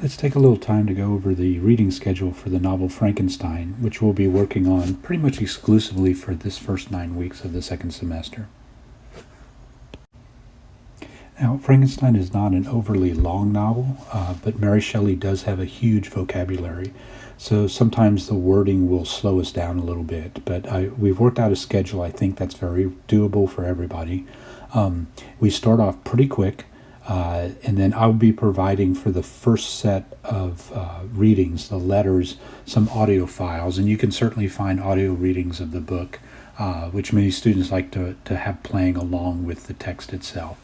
Let's take a little time to go over the reading schedule for the novel Frankenstein, which we'll be working on pretty much exclusively for this first 9 weeks of the second semester. Now, Frankenstein is not an overly long novel, but Mary Shelley does have a huge vocabulary, so sometimes the wording will slow us down a little bit, but we've worked out a schedule I think that's very doable for everybody. We start off pretty quick, and then I'll be providing for the first set of readings, the letters, some audio files, and you can certainly find audio readings of the book, which many students like to have playing along with the text itself.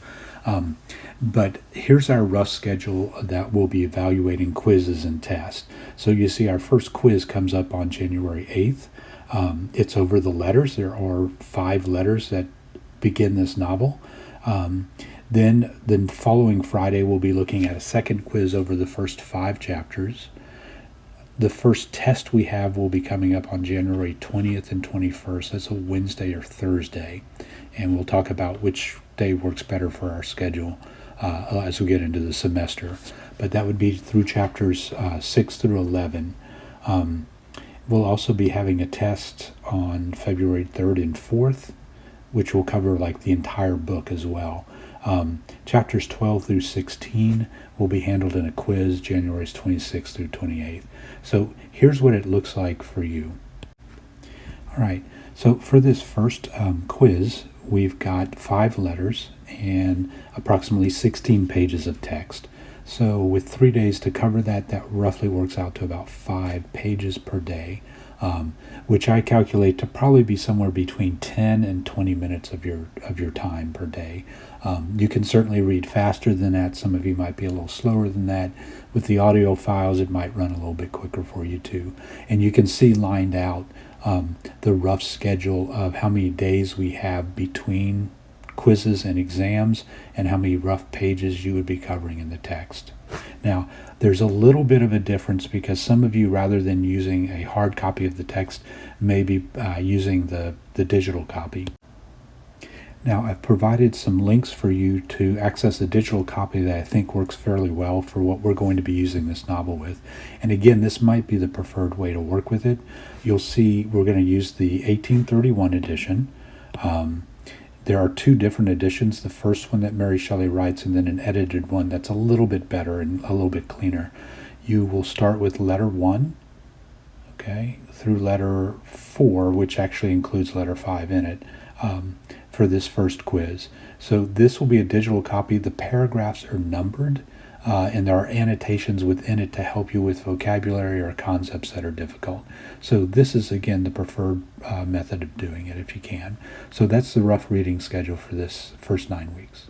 But here's our rough schedule that we'll be evaluating quizzes and tests. So you see our first quiz comes up on January 8th. It's over the letters. There are 5 letters that begin this novel. Then the following Friday, we'll be looking at a second quiz over the first 5 chapters. The first test we have will be coming up on January 20th and 21st. That's a Wednesday or Thursday. And we'll talk about which day works better for our schedule as we get into the semester. But that would be through chapters 6 through 11. We'll also be having a test on February 3rd and 4th, which will cover like the entire book as well. Chapters 12 through 16 will be handled in a quiz January 26th through 28th. So here's what it looks like for you. All right, so for this first quiz, we've got 5 letters and approximately 16 pages of text. So with 3 days to cover that, that roughly works out to about 5 pages per day, which I calculate to probably be somewhere between 10 and 20 minutes of your time per day. You can certainly read faster than that. Some of you might be a little slower than that. With the audio files, it might run a little bit quicker for you too. And you can see lined out the rough schedule of how many days we have between quizzes and exams and how many rough pages you would be covering in the text. Now, there's a little bit of a difference because some of you, rather than using a hard copy of the text, may be using the digital copy. Now, I've provided some links for you to access a digital copy that I think works fairly well for what we're going to be using this novel with. And again, this might be the preferred way to work with it. You'll see we're going to use the 1831 edition. There are 2 different editions, the first one that Mary Shelley writes and then an edited one that's a little bit better and a little bit cleaner. You will start with letter 1, okay, through letter 4, which actually includes letter 5 in it, for this first quiz. So this will be a digital copy. The paragraphs are numbered, and there are annotations within it to help you with vocabulary or concepts that are difficult. So this is, again, the preferred method of doing it if you can. So that's the rough reading schedule for this first 9 weeks.